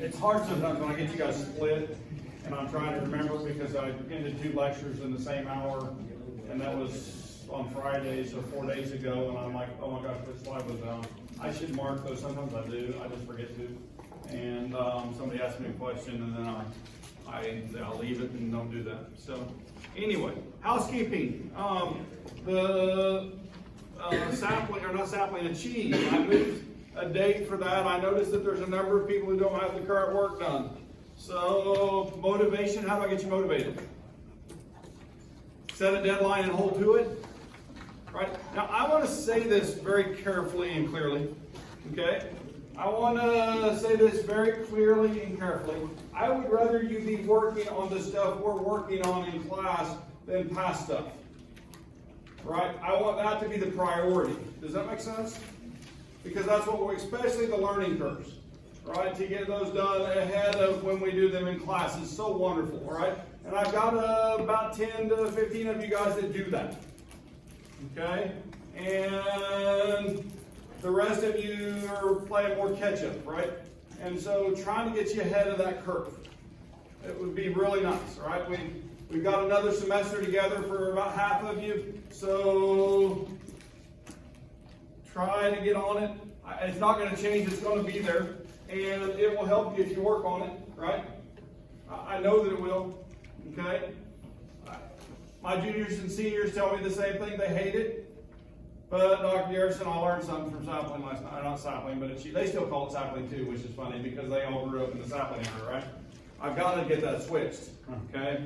It's hard sometimes when I get you guys split, and I'm trying to remember because I ended 2 lectures in the same hour, and that was on Friday, so 4 days ago, and I'm like, oh my gosh, which slide was on? I should mark those. Sometimes I do. I just forget to. And somebody asked me a question, and then I'll leave it and don't do that. So anyway, housekeeping. The sapling, or not sapling, a CHE. I moved a date for that. I noticed that there's a number of people who don't have the current work done. So motivation, how do I get you motivated? Set a deadline and hold to it. Right? Now I want to say this very carefully and clearly. Okay? I want to say this very clearly and carefully. I would rather you be working on the stuff we're working on in class than past stuff. Right? I want that to be the priority. Does that make sense? Because that's what we, especially the learning curves, right? To get those done ahead of when we do them in class is so wonderful, right? And I've got about 10 to 15 of you guys that do that. Okay? And the rest of you are playing more catch up, right? And so trying to get you ahead of that curve. It would be really nice, right? We've got another semester together for about half of you, so try to get on it. It's not going to change, it's going to be there, and it will help you if you work on it, right? I know that it will, okay? My juniors and seniors tell me the same thing, they hate it. But Dr. Garrison, I learned something from sapling last night. Not sapling, but they still call it sapling too, which is funny because they all grew up in the sapling era, right? I've got to get that switched, okay?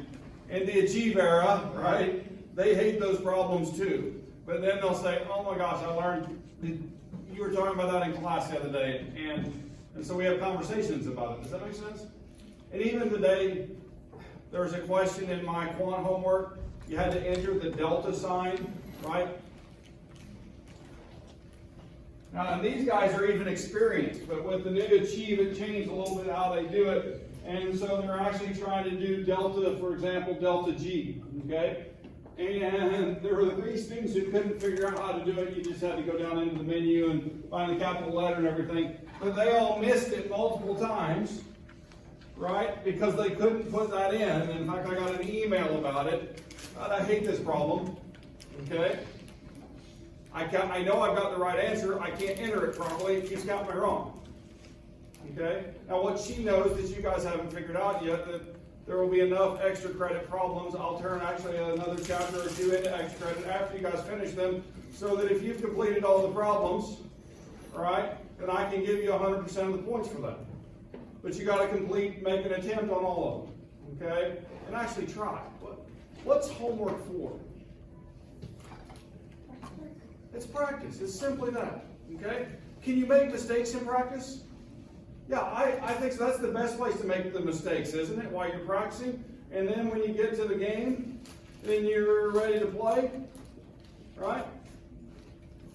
In the Achieve era, right, they hate those problems too. But then they'll say, oh my gosh, I learned, you were talking about that in class the other day, and so we have conversations about it. Does that make sense? And even today, there was a question in my quant homework. You had to enter the delta sign, right? Now, and these guys are even experienced, but with the new Achieve, it changed a little bit how they do it. And so they're actually trying to do delta, for example, delta G, okay? And there were 3 students who couldn't figure out how to do it. You just had to go down into the menu and find the capital letter and everything. But they all missed it multiple times, right? Because they couldn't put that in. And in fact, I got an email about it. God, I hate this problem, okay? I know I've got the right answer. I can't enter it properly. It's got me wrong. Okay? Now what she knows that you guys haven't figured out yet, that there will be enough extra credit problems. I'll turn actually another chapter or 2 into extra credit after you guys finish them, so that if you've completed all the problems, all right, then I can give you 100% of the points for that. But you got to make an attempt on all of them. Okay? And actually try. What's homework for? It's practice. It's simply that. Okay? Can you make mistakes in practice? Yeah, I think so. That's the best place to make the mistakes, isn't it? While you're practicing. And then when you get to the game, then you're ready to play. Right?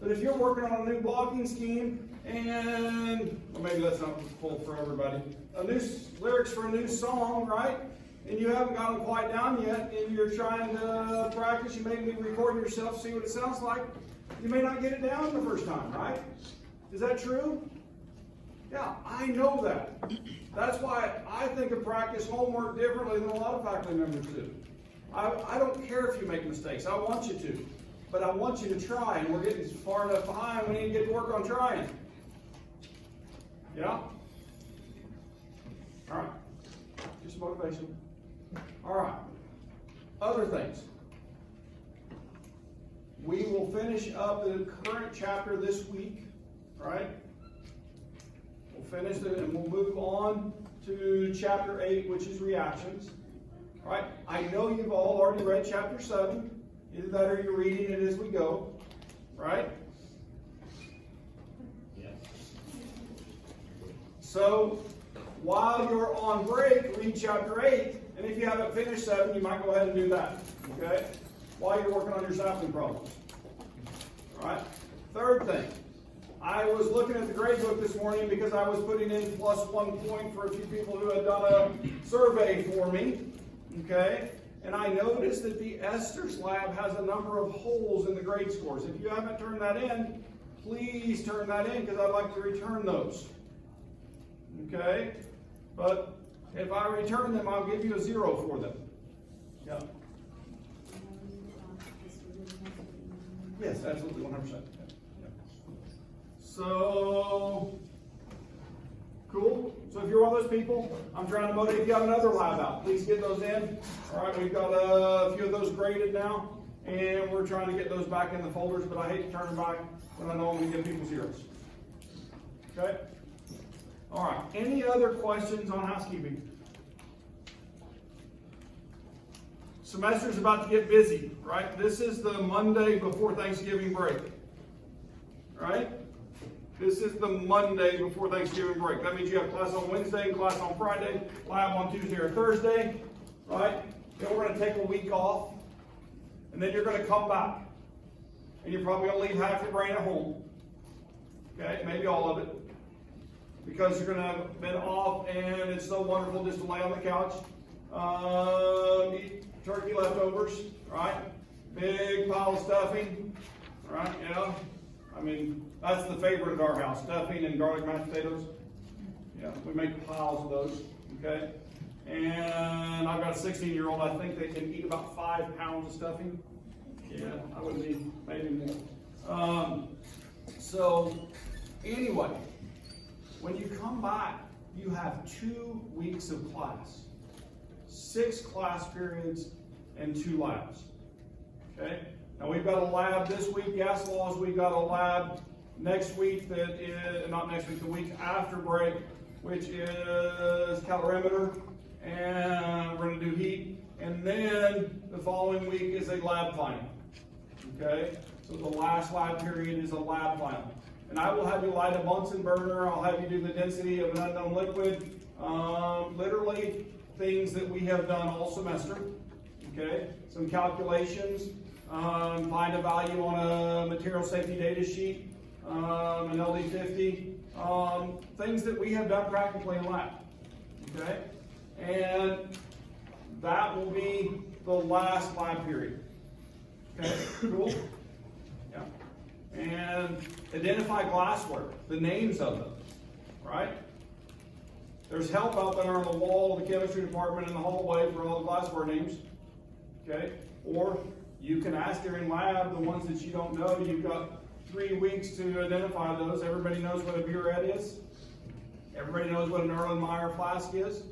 But if you're working on a new blocking scheme and, well, maybe that's not full for everybody, lyrics for a new song, right? And you haven't got them quite down yet, and you're trying to practice, you may be recording yourself, see what it sounds like. You may not get it down the first time, right? Is that true? Yeah, I know that. That's why I think of practice homework differently than a lot of faculty members do. I don't care if you make mistakes. I want you to. But I want you to try, and we're getting far enough behind, we need to get to work on trying. Yeah? All right. Just motivation. All right. Other things. We will finish up the current chapter this week, right? We'll finish it and we'll move on to chapter 8, which is reactions. All right? I know you've all already read chapter 7. Either that or you're reading it as we go, right? Yes. So, while you're on break, read chapter 8, and if you haven't finished 7, you might go ahead and do that, okay? While you're working on your sapling problems. All right? Third thing, I was looking at the grade book this morning because I was putting in +1 point for a few people who had done a survey for me, okay? And I noticed that the Esters lab has a number of holes in the grade scores. If you haven't turned that in, please turn that in because I'd like to return those. Okay? But if I return them, I'll give you a 0 for them. Yeah. Yes, absolutely, 100%. Yeah. So, cool. So if you're one of those people, I'm trying to motivate. If you have another lab out, please get those in. All right, we've got a few of those graded now, and we're trying to get those back in the folders, but I hate to turn them back when I know I'm going to give people zeros. Okay? All right, any other questions on housekeeping? Semester's about to get busy, right? This is the Monday before Thanksgiving break, right? This is the Monday before Thanksgiving break. That means you have class on Wednesday, class on Friday, lab on Tuesday or Thursday, right? Then we're going to take a week off, and then you're going to come back. And you're probably going to leave half your brain at home, okay? Maybe all of it. Because you're going to have been off, and it's so wonderful just to lay on the couch, eat turkey leftovers, right? Big pile of stuffing, right? Yeah. I mean, that's the favorite at our house, stuffing and garlic mashed potatoes. Yeah, we make piles of those, okay? And I've got a 16-year-old, I think they can eat about 5 pounds of stuffing. Yeah, I would need maybe more. So, anyway, when you come back, you have 2 weeks of class. 6 class periods and 2 labs, okay? Now we've got a lab this week, gas laws. We've got a lab next week that is, not next week, the week after break, which is calorimeter, and we're going to do heat. And then the following week is a lab final, okay? So the last lab period is a lab final. And I will have you light a Bunsen burner. I'll have you do the density of an unknown liquid. Literally things that we have done all semester, okay? Some calculations. Find a value on a material safety data sheet, an LD50, things that we have done practically in lab, okay? And that will be the last lab period, okay? Cool? Yeah. And identify glassware, the names of them, right? There's help out there on the wall of the chemistry department in the hallway for all the glassware names, okay? Or you can ask during lab the ones that you don't know. You've got 3 weeks to identify those. Everybody knows what a burette is. Everybody knows what an Erlenmeyer flask is.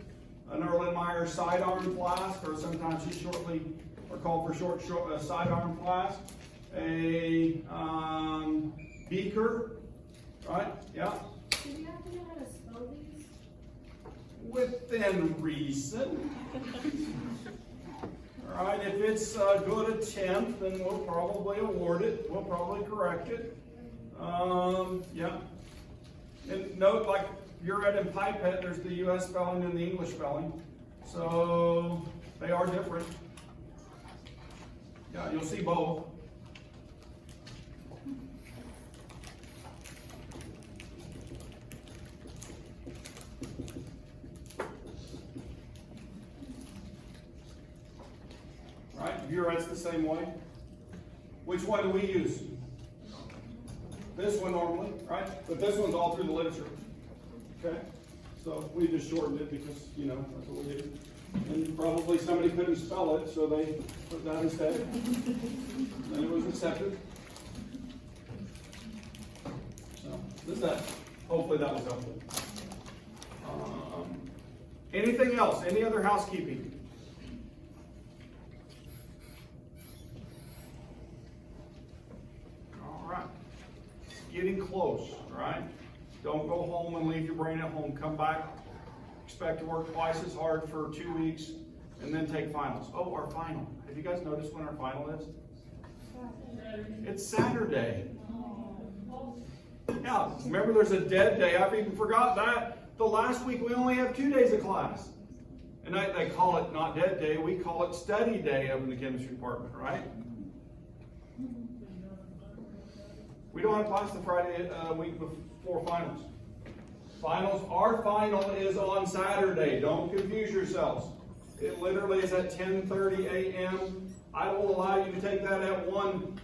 An Erlenmeyer sidearm flask, or sometimes just shortly, or called for short sidearm flask. A beaker, right? Yeah. Do you have to know how to spell these? Within reason. All right, if it's a good attempt, then we'll probably award it. We'll probably correct it. Yeah. And note, like burette and pipette, there's the U.S. spelling and the English spelling. So they are different. Yeah, you'll see both. Right, burette's the same way. Which one do we use? This one normally, right? But this one's all through the literature. Okay? So we just shortened it because, you know, that's what we did. And probably somebody couldn't spell it, so they put that instead. And it was accepted. So, this is that. Hopefully that was helpful. Anything else? Any other housekeeping? Getting close, right? Don't go home and leave your brain at home. Come back, expect to work twice as hard for 2 weeks, and then take finals. Oh, our final. Have you guys noticed when our final is? It's Saturday. Yeah, remember there's a dead day. I've even forgot that. The last week we only have 2 days of class. And they call it not dead day, we call it study day up in the chemistry department, right? We don't have class the Friday week before finals. Finals, our final is on Saturday. Don't confuse yourselves. It literally is at 10:30 a.m. I will allow you to take that at 1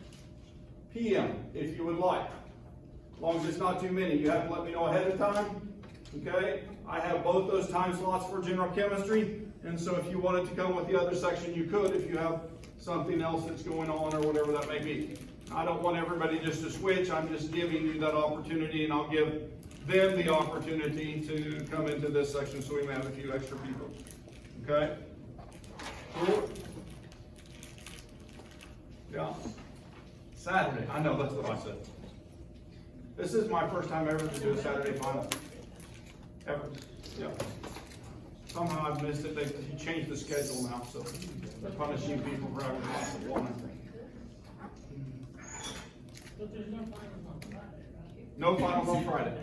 p.m. if you would like. As long as it's not too many. You have to let me know ahead of time. Okay, I have both those time slots for general chemistry, and so if you wanted to come with the other section, you could if you have something else that's going on or whatever that may be. I don't want everybody just to switch. I'm just giving you that opportunity, and I'll give them the opportunity to come into this section so we may have a few extra people. Okay? Cool? Yeah. Saturday. I know, that's what I said. This is my first time ever to do a Saturday final. Ever. Yeah. Somehow I've missed it. They changed the schedule now, so they're punishing people for having lost the one, I think. But there's no finals on Friday, right? No finals on Friday.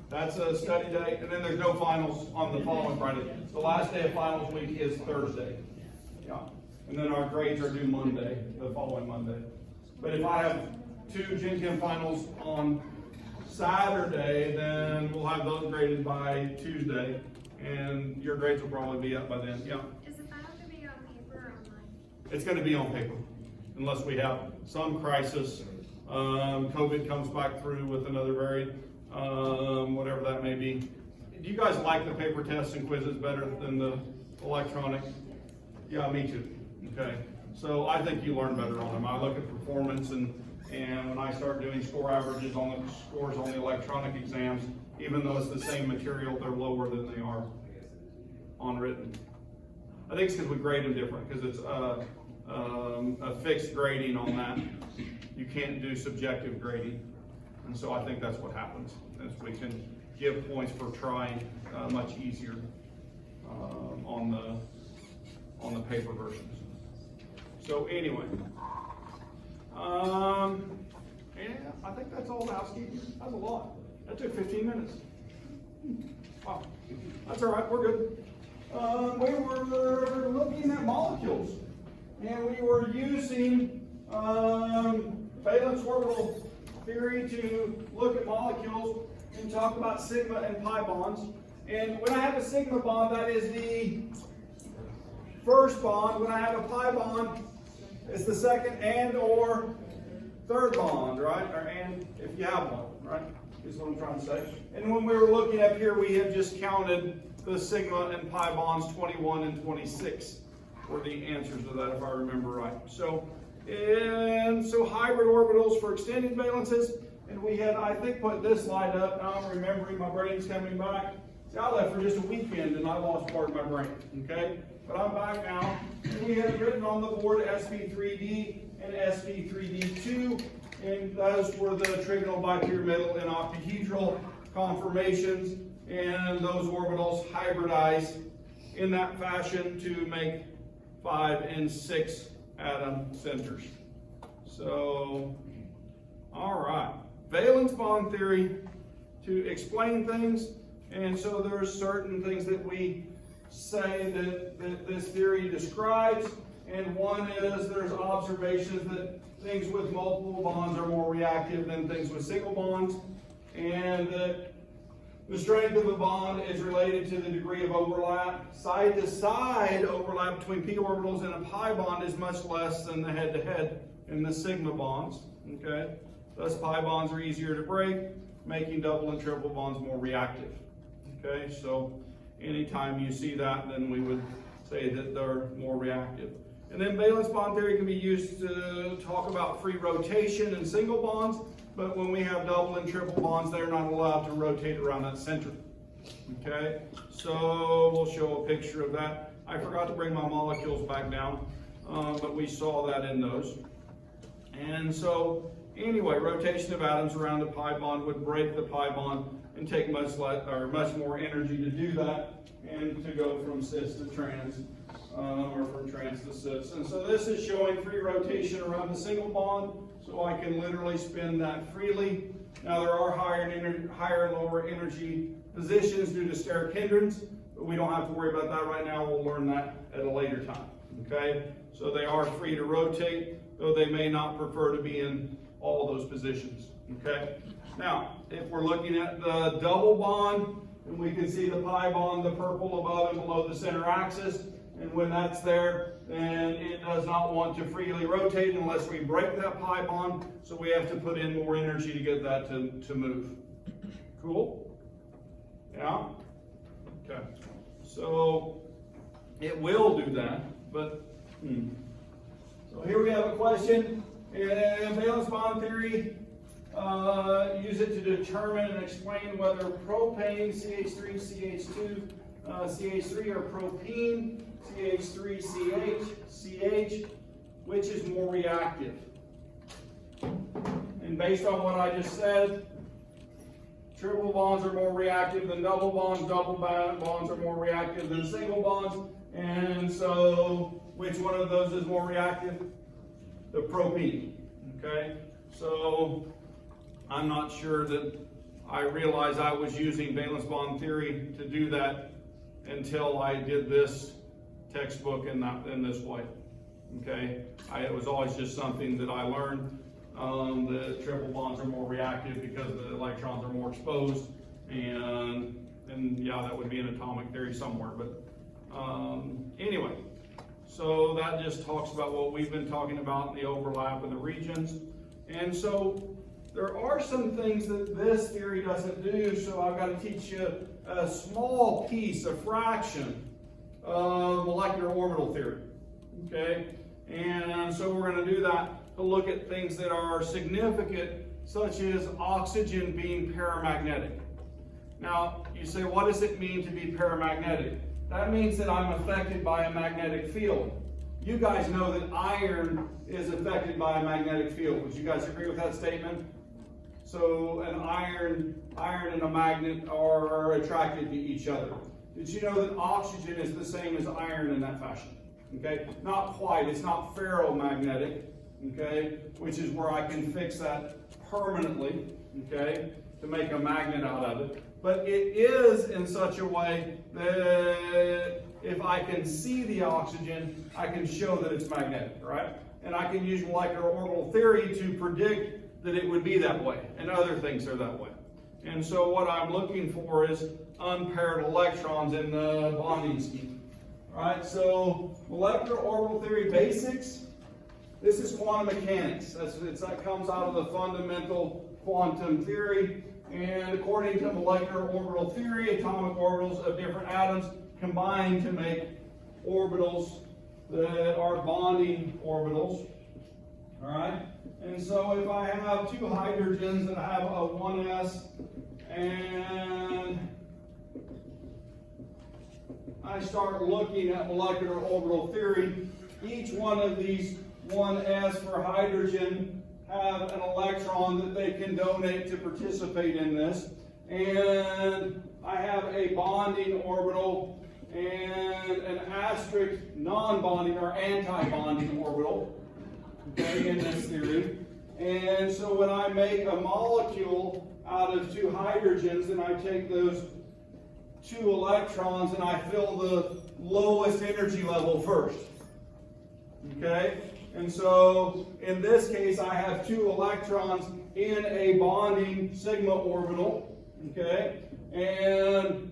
That's a study day, and then there's no finals on the following Friday. The last day of finals week is Thursday. Yeah. And then our grades are due Monday, the following Monday. But if I have two Gen Chem finals on Saturday, then we'll have those graded by Tuesday, and your grades will probably be up by then. Yeah. Is the final gonna be on paper or online? It's going to be on paper, unless we have some crisis. COVID comes back through with another variant, whatever that may be. Do you guys like the paper tests and quizzes better than the electronic? Yeah, me too. Okay, so I think you learn better on them. I look at performance, and when I start doing score averages on the scores on the electronic exams, even though it's the same material, they're lower than they are on written. I think it's because we grade them different, because it's a fixed grading on that. You can't do subjective grading, and so I think that's what happens, is we can give points for trying much easier on the paper versions. So anyway, yeah, I think that's all the housekeeping. That's a lot. That took 15 minutes. Wow, that's all right. We're good. We were looking at molecules, and we were using valence orbital theory to look at molecules and talk about sigma and pi bonds. And when I have a sigma bond, that is the first bond. When I have a pi bond, it's the second and or third bond, right? Or and if you have one, right? Is what I'm trying to say. And when we were looking up here, we have just counted the sigma and pi bonds. 21 and 26 were the answers to that, if I remember right. So hybrid orbitals for extended valences, and we had, I think, put this slide up. Now I'm remembering, my brain's coming back. See, I left for just a weekend and I lost part of my brain, okay? But I'm back now. We had written on the board sp3d and sp3d2, and those were the trigonal, bipyramidal, and octahedral conformations, and those orbitals hybridize in that fashion to make 5 and 6 atom centers. So, all right, valence bond theory to explain things, and so there's certain things that we say that this theory describes, and one is there's observations that things with multiple bonds are more reactive than things with single bonds, and that the strength of a bond is related to the degree of overlap. Side-to-side overlap between p orbitals and a pi bond is much less than the head-to-head in the sigma bonds, okay? Thus pi bonds are easier to break, making double and triple bonds more reactive, okay? So anytime you see that, then we would say that they're more reactive. And then valence bond theory can be used to talk about free rotation in single bonds, but when we have double and triple bonds, they're not allowed to rotate around that center. Okay, so we'll show a picture of that. I forgot to bring my molecules back down, but we saw that in those. And so, anyway, rotation of atoms around a pi bond would break the pi bond and take much more energy to do that, and to go from cis to trans, or from trans to cis. And so this is showing free rotation around the single bond, so I can literally spin that freely. Now there are higher and lower energy positions due to steric hindrance, but we don't have to worry about that right now. We'll learn that at a later time, okay? So they are free to rotate, though they may not prefer to be in all those positions, okay? Now, if we're looking at the double bond, and we can see the pi bond, the purple above and below the center axis, and when that's there, then it does not want to freely rotate unless we break that pi bond, so we have to put in more energy to get that to move. Cool? Yeah, Yeah? Okay. So it will do that, but so here we have a question. In valence bond theory, use it to determine and explain whether propane, CH3, CH2, CH3 or propene, CH3, CH, which is more reactive. And based on what I just said, triple bonds are more reactive than double bonds are more reactive than single bonds. And so, which one of those is more reactive? The propene, okay? So, I'm not sure that I realized I was using valence bond theory to do that until I did this textbook in this way, okay? It was always just something that I learned. The triple bonds are more reactive because the electrons are more exposed, and yeah, that would be an atomic theory somewhere, but anyway, so that just talks about what we've been talking about, the overlap in the regions. And so there are some things that this theory doesn't do, so I've got to teach you a small piece, a fraction of molecular orbital theory, okay? And so we're going to do that to look at things that are significant, such as oxygen being paramagnetic. Now, you say, what does it mean to be paramagnetic? That means that I'm affected by a magnetic field. You guys know that iron is affected by a magnetic field. Would you guys agree with that statement? So an iron and a magnet are attracted to each other. Did you know that oxygen is the same as iron in that fashion? Okay, not quite. It's not ferromagnetic, okay, which is where I can fix that permanently, okay, to make a magnet out of it. But it is in such a way that if I can see the oxygen, I can show that it's magnetic, right? And I can use molecular orbital theory to predict that it would be that way, and other things are that way. And so what I'm looking for is unpaired electrons in the bonding scheme. All right, so molecular orbital theory basics. This is quantum mechanics. That comes out of the fundamental quantum theory. And according to molecular orbital theory, atomic orbitals of different atoms combine to make orbitals that are bonding orbitals. All right? And so if I have two hydrogens that have a 1s and I start looking at molecular orbital theory, each one of these 1s for hydrogen have an electron that they can donate to participate in this. And I have a bonding orbital and an asterisk non-bonding or anti-bonding orbital, okay, in this theory. And so when I make a molecule out of two hydrogens, and I take those two electrons and I fill the lowest energy level first, okay? And so in this case, I have two electrons in a bonding sigma orbital, okay? And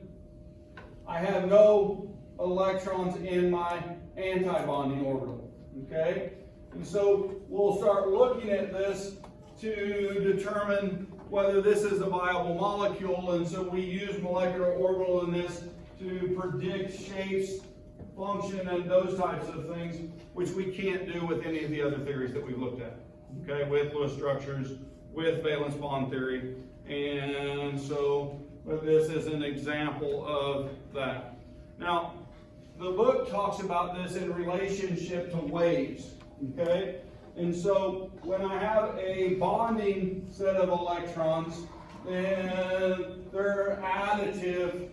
I have no electrons in my anti-bonding orbital, okay? And so we'll start looking at this to determine whether this is a viable molecule. And so we use molecular orbital in this to predict shapes, function, and those types of things, which we can't do with any of the other theories that we've looked at, okay, with Lewis structures, with valence bond theory. And so this is an example of that. Now, the book talks about this in relationship to waves, okay? And so when I have a bonding set of electrons, then they're additive,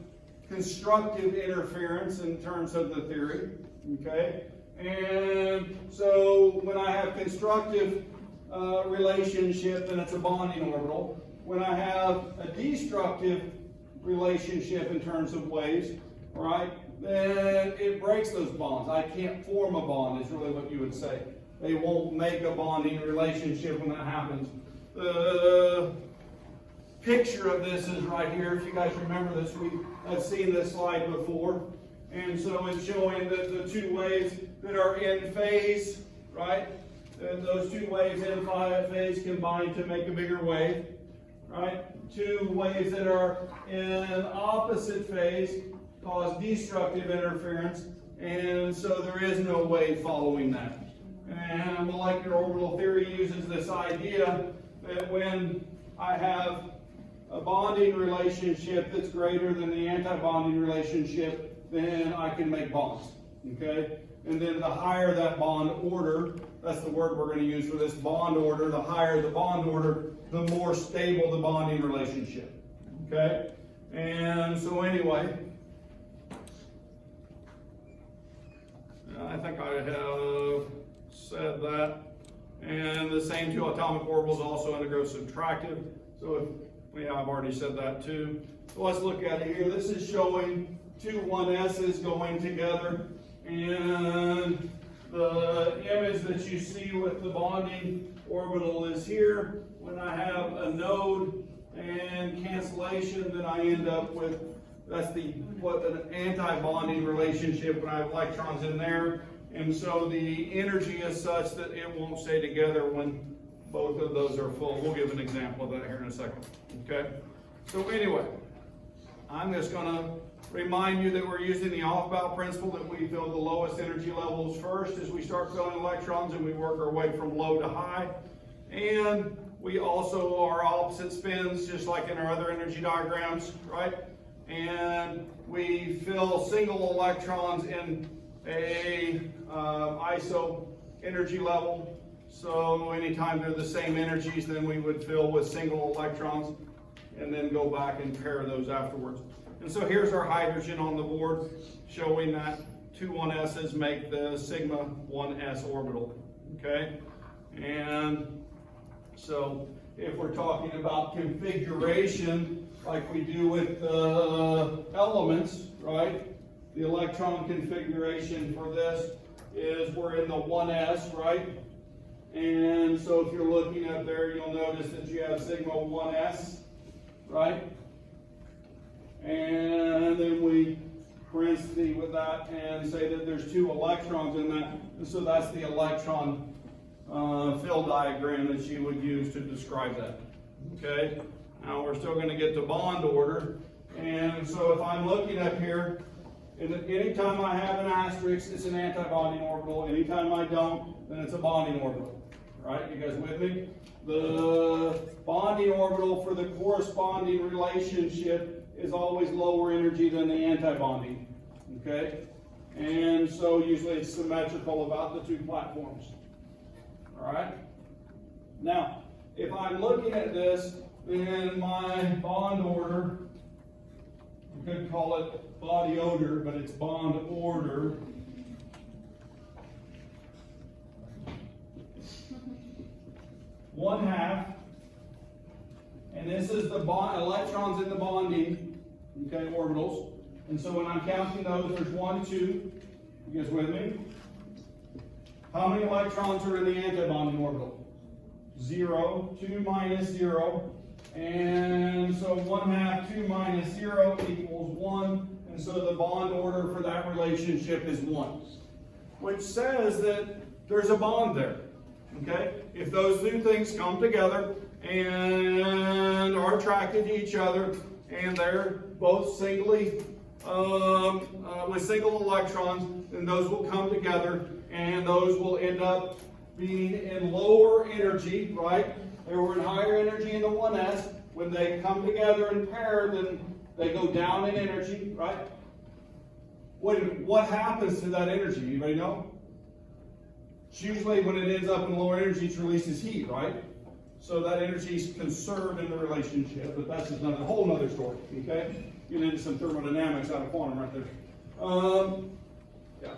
constructive interference in terms of the theory, okay? And so when I have constructive relationship, then it's a bonding orbital. When I have a destructive relationship in terms of waves, right, then it breaks those bonds. I can't form a bond is really what you would say. They won't make a bonding relationship when that happens. The picture of this is right here. If you guys remember this, I've seen this slide before. And so it's showing that the two waves that are in phase, right? And those two waves in phase combine to make a bigger wave, right? Two waves that are in opposite phase cause destructive interference, and so there is no wave following that. And molecular orbital theory uses this idea that when I have a bonding relationship that's greater than the anti-bonding relationship, then I can make bonds, okay? And then the higher that bond order, that's the word we're going to use for this, bond order, the higher the bond order, the more stable the bonding relationship, okay? And so anyway, I think I have said that. And the same two atomic orbitals also integrate subtractive. So yeah, I've already said that too. So let's look at it here. This is showing two 1s's going together. And the image that you see with the bonding orbital is here. When I have a node and cancellation, then I end up with, that's an anti-bonding relationship when I have electrons in there. And so the energy is such that it won't stay together when both of those are full. We'll give an example of that here in a second. Okay? So anyway, I'm just going to remind you that we're using the Aufbau principle, that we fill the lowest energy levels first as we start filling electrons, and we work our way from low to high. And we also are opposite spins, just like in our other energy diagrams, right? And we fill single electrons in a iso energy level. So anytime they're the same energies, then we would fill with single electrons and then go back and pair those afterwards. And so here's our hydrogen on the board, showing that two 1s's make the sigma 1s orbital, okay? And so if we're talking about configuration, like we do with the elements, right? The electron configuration for this is we're in the 1s, right? And so if you're looking up there, you'll notice that you have sigma 1s, right? And then we parentheses with that and say that there's two electrons in that. And so that's the electron fill diagram that you would use to describe that. Okay? Now we're still going to get to bond order. And so if I'm looking up here, anytime I have an asterisk, it's an anti-bonding orbital. Anytime I don't, then it's a bonding orbital. Right? You guys with me? The bonding orbital for the corresponding relationship is always lower energy than the anti-bonding. Okay? And so usually it's symmetrical about the two platforms. All right? Now, if I'm looking at this, then my bond order, we could call it body odor, but it's bond order. One half, and this is the electrons in the bonding, okay, orbitals. And so when I'm counting those, there's 1, 2. You guys with me? How many electrons are in the antibonding orbital? 0, 2 minus 0. And so 1/2, 2 minus 0 equals 1. And so the bond order for that relationship is 1, which says that there's a bond there. Okay? If those two things come together and are attracted to each other, and they're both singly with single electrons, then those will come together, and those will end up being in lower energy, right? They were in higher energy in the 1s. When they come together and pair, then they go down in energy, right? What happens to that energy? Anybody know? It's usually when it ends up in lower energy, it releases heat, right? So that energy is conserved in the relationship, but that's just a whole other story, okay? You get into some thermodynamics out of quantum right there. Yeah.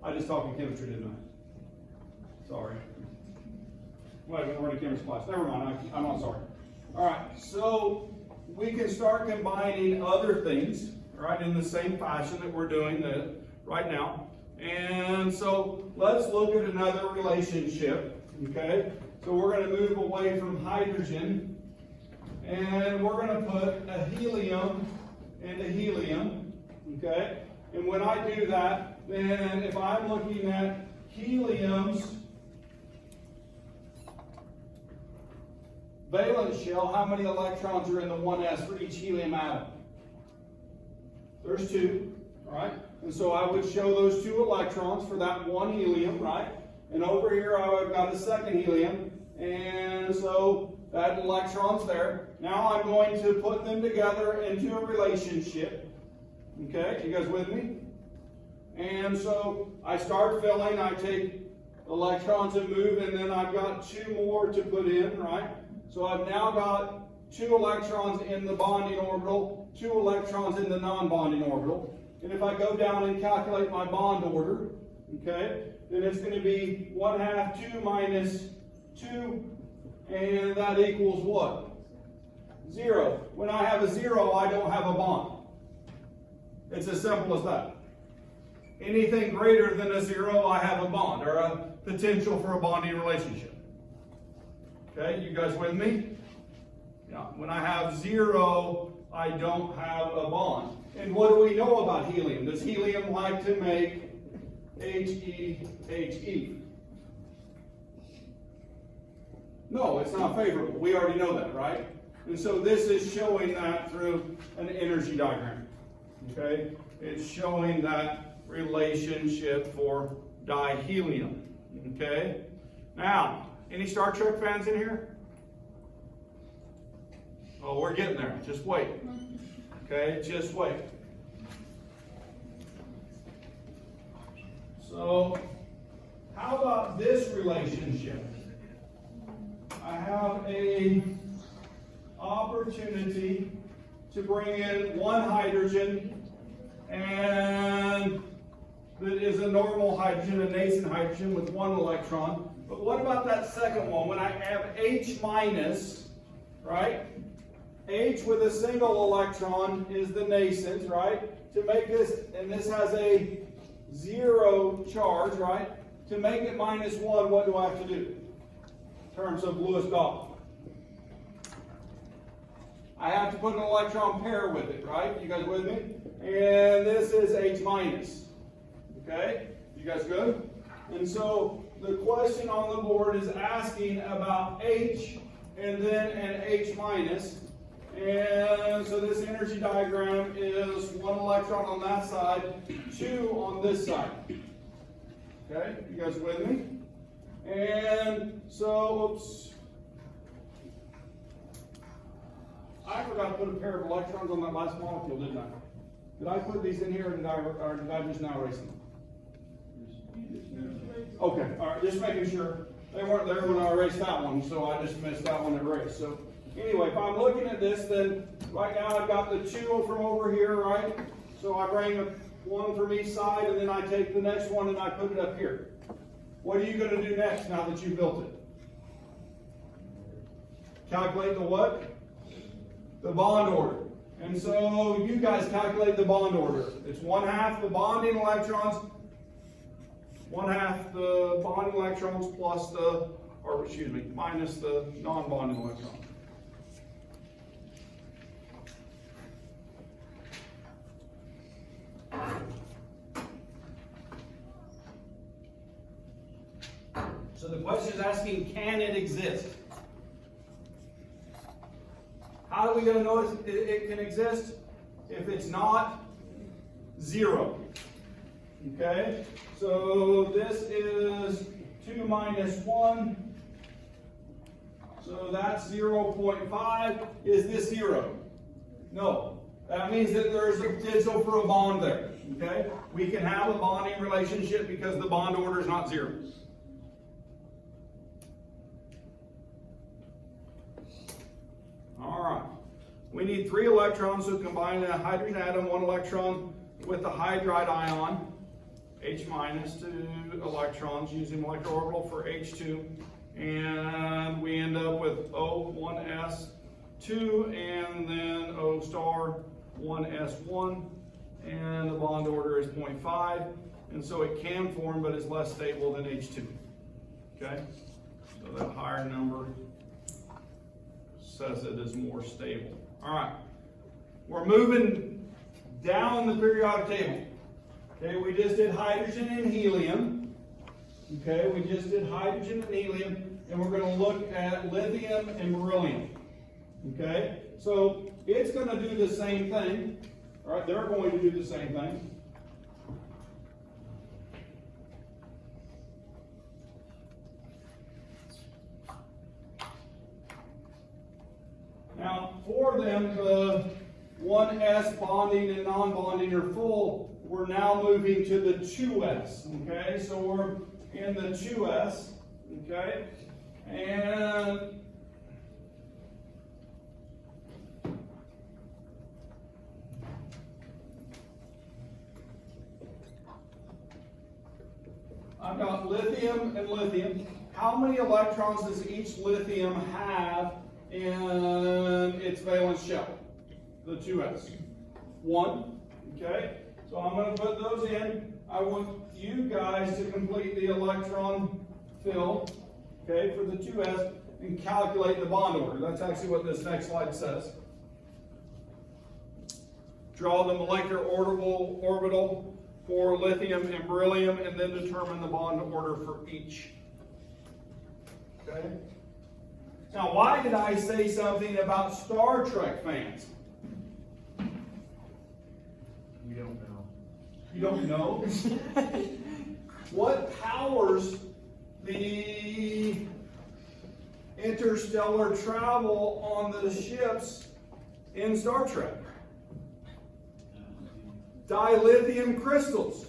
I just talked in chemistry, didn't I? Sorry. Wait, we're in a chemistry class. Never mind, I'm not sorry. All right, so we can start combining other things, right, in the same fashion that we're doing right now. And so let's look at another relationship, okay? So we're going to move away from hydrogen, and we're going to put a helium into helium, okay? And when I do that, then if I'm looking at heliums valence shell, how many electrons are in the 1s for each helium atom? There's 2, right? And so I would show those 2 electrons for that 1 helium, right? And over here I've got a second helium, and so that electron's there. Now I'm going to put them together into a relationship. Okay, you guys with me? And so I start filling, I take electrons and move, and then I've got 2 more to put in, right? So I've now got 2 electrons in the bonding orbital, 2 electrons in the non-bonding orbital. And if I go down and calculate my bond order, okay, then it's going to be 1/2, 2 minus 2, and that equals what? 0. When I have a 0, I don't have a bond. It's as simple as that. Anything greater than a 0, I have a bond, or a potential for a bonding relationship. Okay, you guys with me? Yeah. When I have 0, I don't have a bond. And what do we know about helium? Does helium like to make HE? No, it's not favorable. We already know that, right? And so this is showing that through an energy diagram. Okay? It's showing that relationship for dihelium. Okay? Now, any Star Trek fans in here? Oh, we're getting there. Just wait. Okay? Just wait. So, how about this relationship? I have an opportunity to bring in 1 hydrogen, and that is a normal hydrogen, a nascent hydrogen with 1 electron. But what about that second one? When I have H minus, right? H with a single electron is the nascent, right? To make this, and this has a 0 charge, right? To make it -1, what do I have to do? In terms of Lewis-Dalton. I have to put an electron pair with it, right? You guys with me? And this is H minus. Okay? You guys good? And so the question on the board is asking about H and then an H minus. And so this energy diagram is 1 electron on that side, 2 on this side. Okay? You guys with me? And so, oops. I forgot to put a pair of electrons on that last molecule, didn't I? Did I put these in here, or did I just now erase them? Okay, all right, just making sure. They weren't there when I erased that one, so I just missed that one erased. So anyway, if I'm looking at this, then right now I've got the 2 from over here, right? So I bring 1 from each side, and then I take the next one and I put it up here. What are you going to do next now that you've built it? Calculate the what? The bond order. And so you guys calculate the bond order. It's 1/2 the bonding electrons, 1/2 the bonding electrons plus the, or excuse me, minus the non-bonding electrons. So the question is asking, can it exist? How are we going to know it can exist? If it's not 0. Okay? So this is 2 minus 1. So that's 0.5. Is this 0? No. That means that there's a potential for a bond there. Okay? We can have a bonding relationship because the bond order is not 0. All right. We need 3 electrons, so combine a hydrogen atom, 1 electron with a hydride ion, H minus 2 electrons using electroorbital for H2. And we end up with O1s2 and then O star 1s1. And the bond order is 0.5. And so it can form, but it's less stable than H2. Okay? So that higher number says it is more stable. All right, we're moving down the periodic table. Okay, we just did hydrogen and helium. Okay, we just did hydrogen and helium. and we're going to look at lithium and beryllium. Okay? So it's going to do the same thing. All right, they're going to do the same thing. Now, for them, the 1s bonding and non-bonding are full. We're now moving to the 2s. Okay, so we're in the 2s. Okay, and I've got lithium and lithium. How many electrons does each lithium have in its valence shell? The 2s. 1. Okay? So I'm going to put those in. I want you guys to complete the electron fill, okay, for the 2s and calculate the bond order. That's actually what this next slide says. Draw the molecular orbital for lithium and beryllium, and then determine the bond order for each. Okay? Now, why did I say something about Star Trek fans? You don't know. You don't know? What powers the interstellar travel on the ships in Star Trek? Dilithium crystals.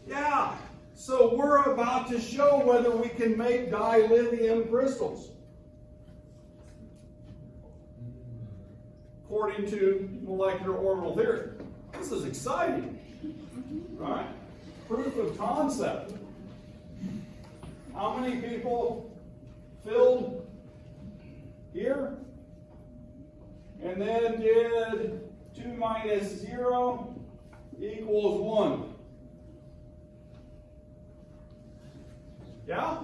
Yeah. So we're about to show whether we can make dilithium crystals, according to molecular orbital theory. This is exciting, right? Proof of concept. How many people filled here? And then did 2 minus 0 equals 1. Yeah?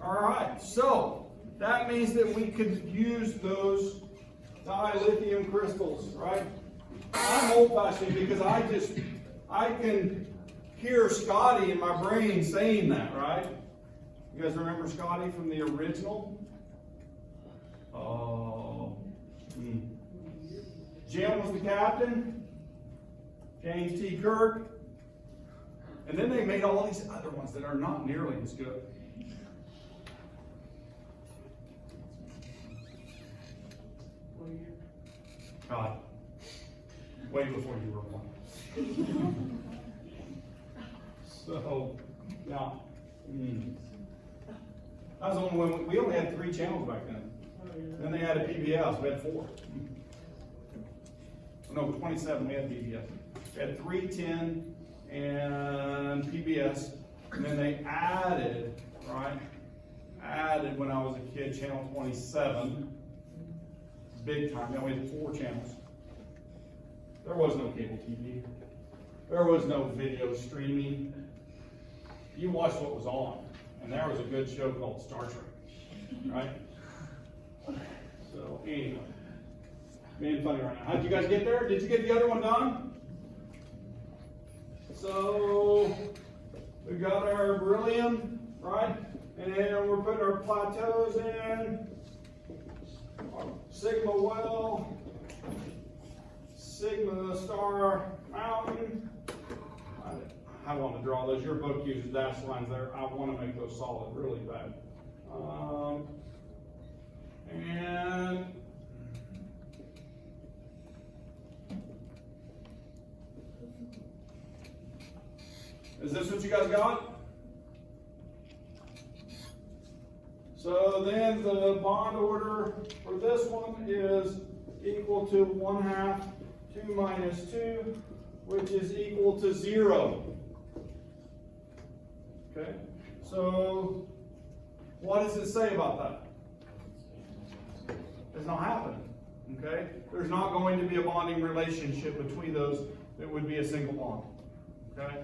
All right, so that means that we could use those dilithium crystals, right? I'm old-fashioned because I can hear Scotty in my brain saying that, right? You guys remember Scotty from the original? Oh. Jim was the captain. James T. Kirk. And then they made all these other ones that are not nearly as good. God. Way before you were born. So, yeah. That was the only one. We only had 3 channels back then. Then they had a PBS. We had 4. No, 27. We had PBS. We had 310 and PBS. And then they added, right? Added when I was a kid, channel 27. Big time. Then we had 4 channels. There was no cable TV. There was no video streaming. You watched what was on. And there was a good show called Star Trek. Right? So, anyway. Being funny right now. How'd you guys get there? Did you get the other one done? So, we got our beryllium, right? And then we're putting our plateaus in. Our sigma well. Sigma star mountain. I want to draw those. Your book uses dashed lines there. I want to make those solid really bad. And is this what you guys got? So then the bond order for this one is equal to 1/2, 2 minus 2, which is equal to 0. Okay, so what does it say about that? It's not happening. Okay, there's not going to be a bonding relationship between those that would be a single bond. Okay,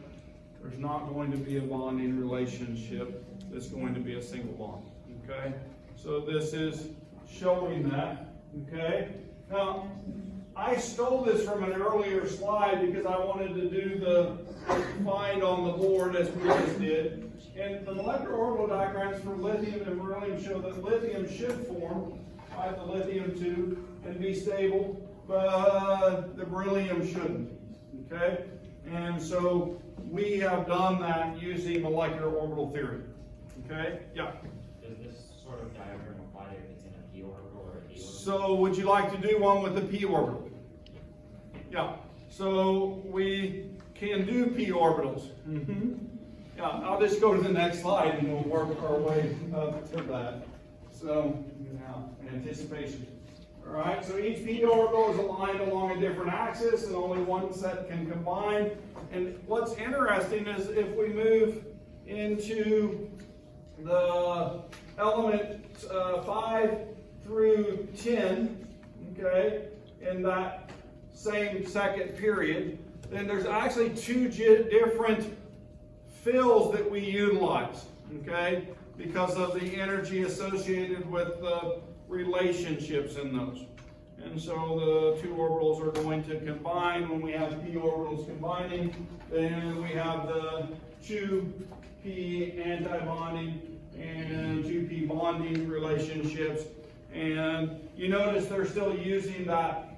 there's not going to be a bonding relationship that's going to be a single bond. Okay, so this is showing that. Okay, now I stole this from an earlier slide because I wanted to do the find on the board as we just did. And the molecular orbital diagrams for lithium and beryllium show that lithium should form, right, the lithium 2 and be stable, but the beryllium shouldn't, okay? And so we have done that using molecular orbital theory, okay? Yeah. Does this sort of diagram apply if it's in a p orbital or a d orbital? So would you like to do one with the p orbital? Yeah. So we can do p orbitals. Yeah, I'll just go to the next slide and we'll work our way up to that. So, now, anticipation. All right, so each p orbital is aligned along a different axis and only one set can combine. And what's interesting is if we move into the element 5 through 10, okay, in that same second period, then there's actually two different fills that we utilize, okay, because of the energy associated with the relationships in those. And so the two orbitals are going to combine. When we have p orbitals combining, then we have the 2p antibonding and 2p bonding relationships. And you notice they're still using that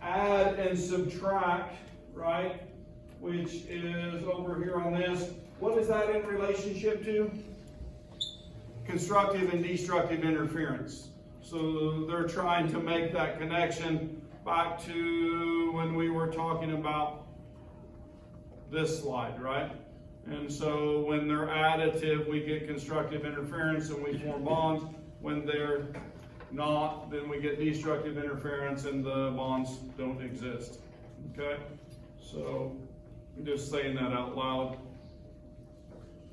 add and subtract, right? Which is over here on this. What is that in relationship to? Constructive and destructive interference. So they're trying to make that connection back to when we were talking about this slide, right? And so when they're additive, we get constructive interference and we form bonds. When they're not, then we get destructive interference and the bonds don't exist, okay? So I'm just saying that out loud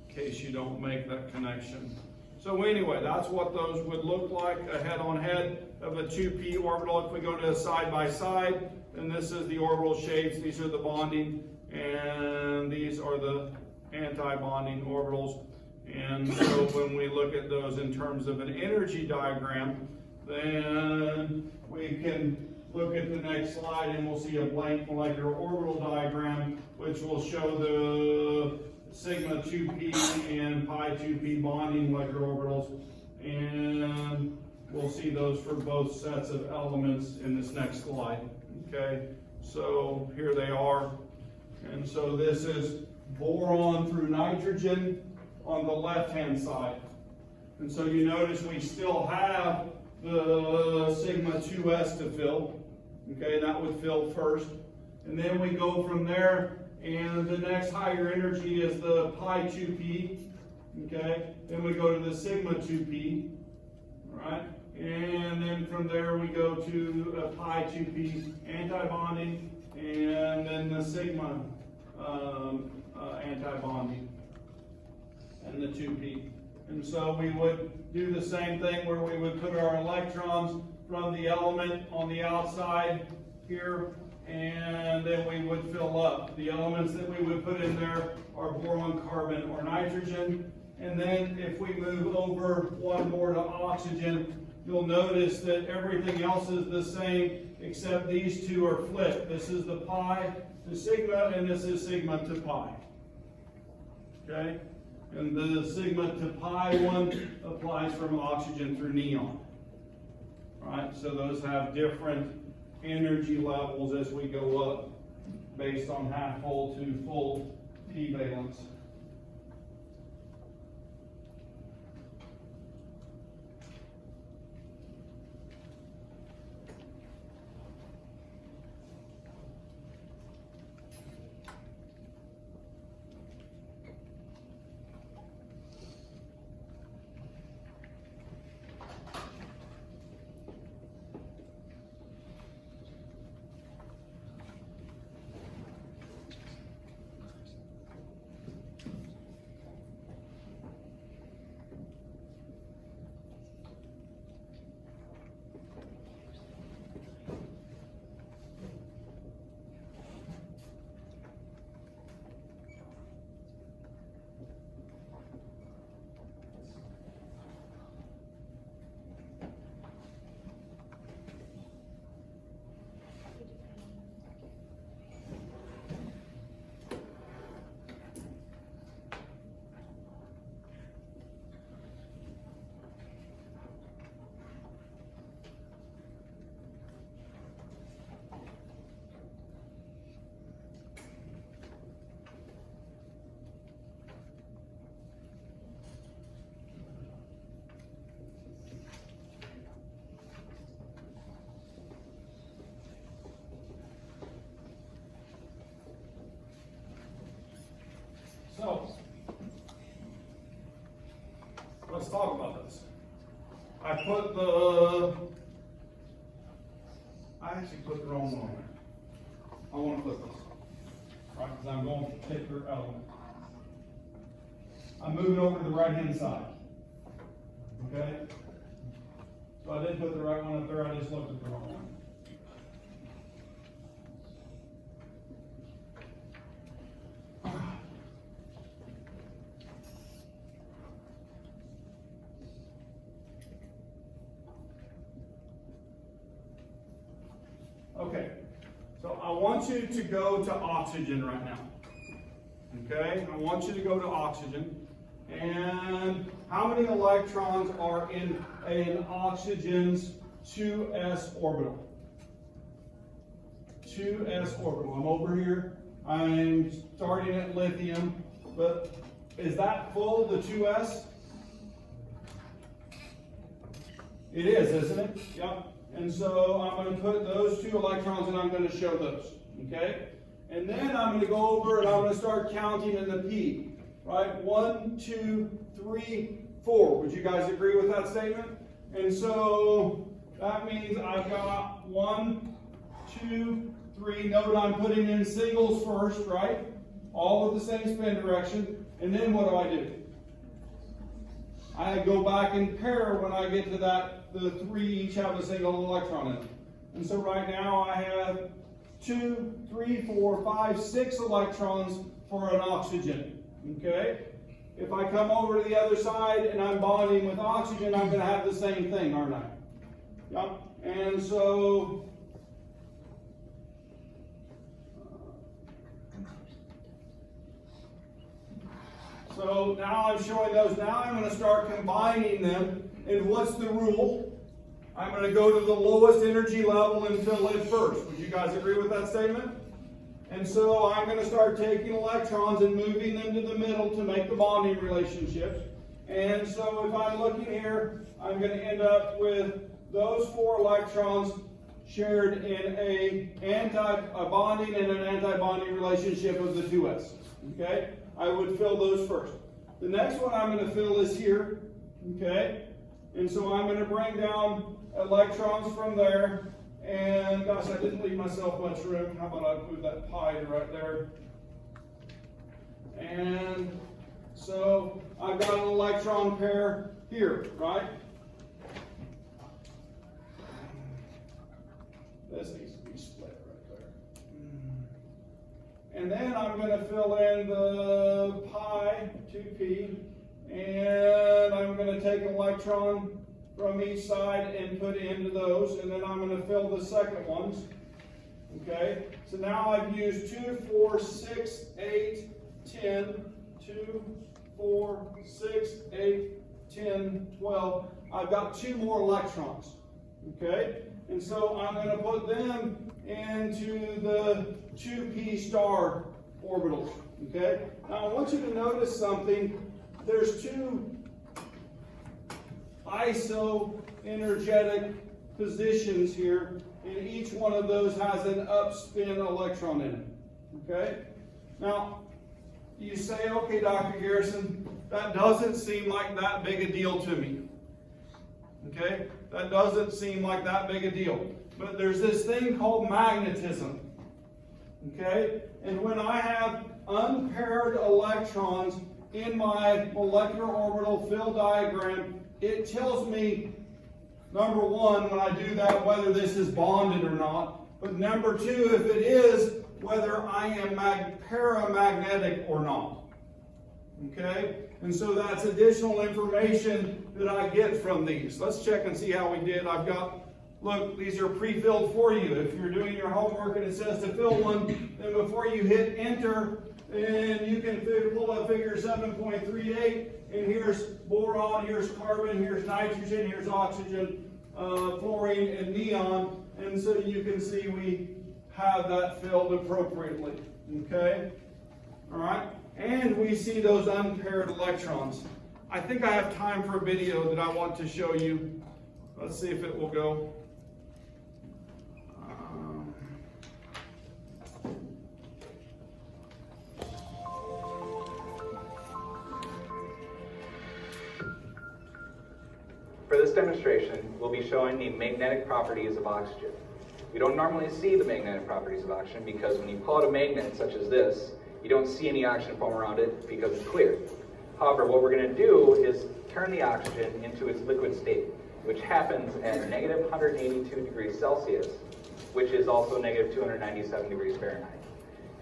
in case you don't make that connection. So anyway, that's what those would look like, a head-on-head of a 2p orbital. If we go to a side-by-side, then this is the orbital shapes, these are the bonding, and these are the anti-bonding orbitals. And so when we look at those in terms of an energy diagram, then we can look at the next slide and we'll see a blank molecular orbital diagram, which will show the sigma 2p and pi 2p bonding molecular orbitals. And we'll see those for both sets of elements in this next slide. Okay, so here they are. And so this is boron through nitrogen on the left-hand side. And so you notice we still have the sigma 2s to fill. Okay, that would fill first. And then we go from there, and the next higher energy is the pi 2p. Okay, then we go to the sigma 2p. Right? And then from there we go to a pi 2p antibonding, and then the sigma antibonding, and the 2p. And so we would do the same thing where we would put our electrons from the element on the outside here, and then we would fill up. The elements that we would put in there are boron, carbon, or nitrogen. And then if we move over one more to oxygen, you'll notice that everything else is the same except these two are flipped. This is the pi to sigma, and this is sigma to pi. Okay? And the sigma to pi one applies from oxygen through neon. Right? So those have different energy levels as we go up based on half full to full p valence. I actually put the wrong one. I want to put this. Right, because I'm going to particular element. I'm moving over to the right hand side. Okay? So I did put the right one up there, I just looked at the wrong one. Okay, so I want you to go to oxygen right now. Okay, I want you to go to oxygen. And how many electrons are in an oxygen's 2s orbital? 2s orbital. I'm over here. I'm starting at lithium, but is that full, the 2s? It is, isn't it? Yep. And so I'm going to put those 2 electrons and I'm going to show those. Okay? And then I'm going to go over and I'm going to start counting in the P. Right? 1, 2, 3, 4. Would you guys agree with that statement? And so that means I've got 1, 2, 3. Note I'm putting in singles first, right? All with the same spin direction. And then what do? I go back in pair when I get to that, the 3 each have a single electron in it. And so right now I have 2, 3, 4, 5, 6 electrons for an oxygen. Okay? If I come over to the other side and I'm bonding with oxygen, I'm going to have the same thing, aren't I? Yep. And so now I'm showing those. Now I'm going to start combining them. And what's the rule? I'm going to go to the lowest energy level and fill it first. Would you guys agree with that statement? And so I'm going to start taking electrons and moving them to the middle to make the bonding relationships. And so if I'm looking here, I'm going to end up with those 4 electrons shared in a bonding and an anti-bonding relationship of the 2s. Okay? I would fill those first. The next one I'm going to fill is here. Okay? And so I'm going to bring down electrons from there. And gosh, I didn't leave myself much room. How about I move that pi right there? And so I've got an electron pair here, right? This needs to be split right there. And then I'm going to fill in the pi 2p, and I'm going to take an electron from each side and put into those, and then I'm going to fill the second ones. Okay, so now I've used 2, 4, 6, 8, 10, 2, 4, 6, 8, 10, 12. I've got 2 more electrons. Okay, and so I'm going to put them into the 2p star orbitals. Okay, now I want you to notice something. There's 2 isoenergetic positions here, and each one of those has an upspin electron in it. Okay? Now, you say, okay, Dr. Garrison, that doesn't seem like that big a deal to me. Okay? That doesn't seem like that big a deal. But there's this thing called magnetism. Okay? And when I have unpaired electrons in my molecular orbital fill diagram, it tells me, number 1, when I do that, whether this is bonded or not. But number 2, if it is, whether I am paramagnetic or not. Okay? And so that's additional information that I get from these. Let's check and see how we did. I've got, look, these are pre-filled for you. If you're doing your homework and it says to fill one, then before you hit enter, and you can pull up figure 7.38, and here's boron, here's carbon, here's nitrogen, here's oxygen, fluorine, and neon. And so you can see we have that filled appropriately. Okay? All right? And we see those unpaired electrons. I think I have time for a video that I want to show you. Let's see if it will go. For this demonstration, we'll be showing the magnetic properties of oxygen. We don't normally see the magnetic properties of oxygen because when you pull out a magnet such as this, you don't see any oxygen foam around it because it's clear. However, what we're going to do is turn the oxygen into its liquid state, which happens at negative 182 degrees Celsius, which is also negative 297 degrees Fahrenheit.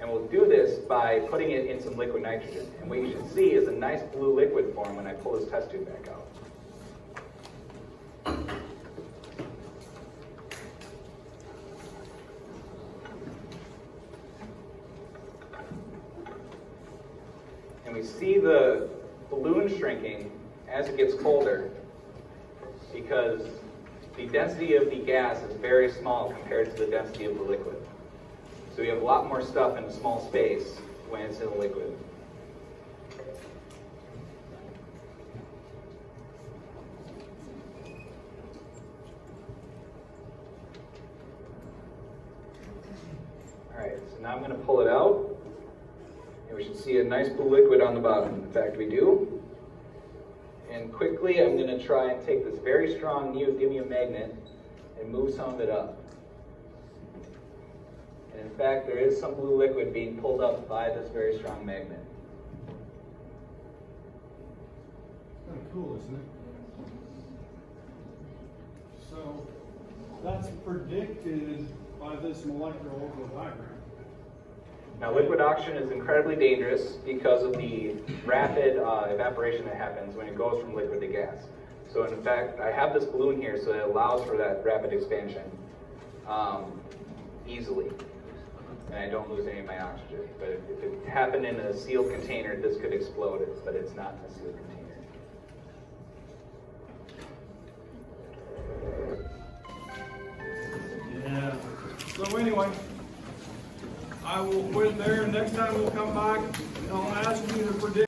And we'll do this by putting it in some liquid nitrogen. And what you should see is a nice blue liquid form when I pull this test tube back out. And we see the balloon shrinking as it gets colder because the density of the gas is very small compared to the density of the liquid. So we have a lot more stuff in a small space when it's in a liquid. Alright, so now I'm going to pull it out. And we should see a nice blue liquid on the bottom. In fact, we do. And quickly, I'm going to try and take this very strong neodymium magnet and move some of it up. And in fact, there is some blue liquid being pulled up by this very strong magnet. Kind of cool, isn't it? So that's predicted by this molecular diagram. Now, liquid oxygen is incredibly dangerous because of the rapid evaporation that happens when it goes from liquid to gas. So in fact, I have this balloon here so it allows for that rapid expansion easily. And I don't lose any of my oxygen. But if it happened in a sealed container, this could explode, but it's not in a sealed container. Yeah. So anyway, I will quit there. Next time we'll come back and I'll ask you to predict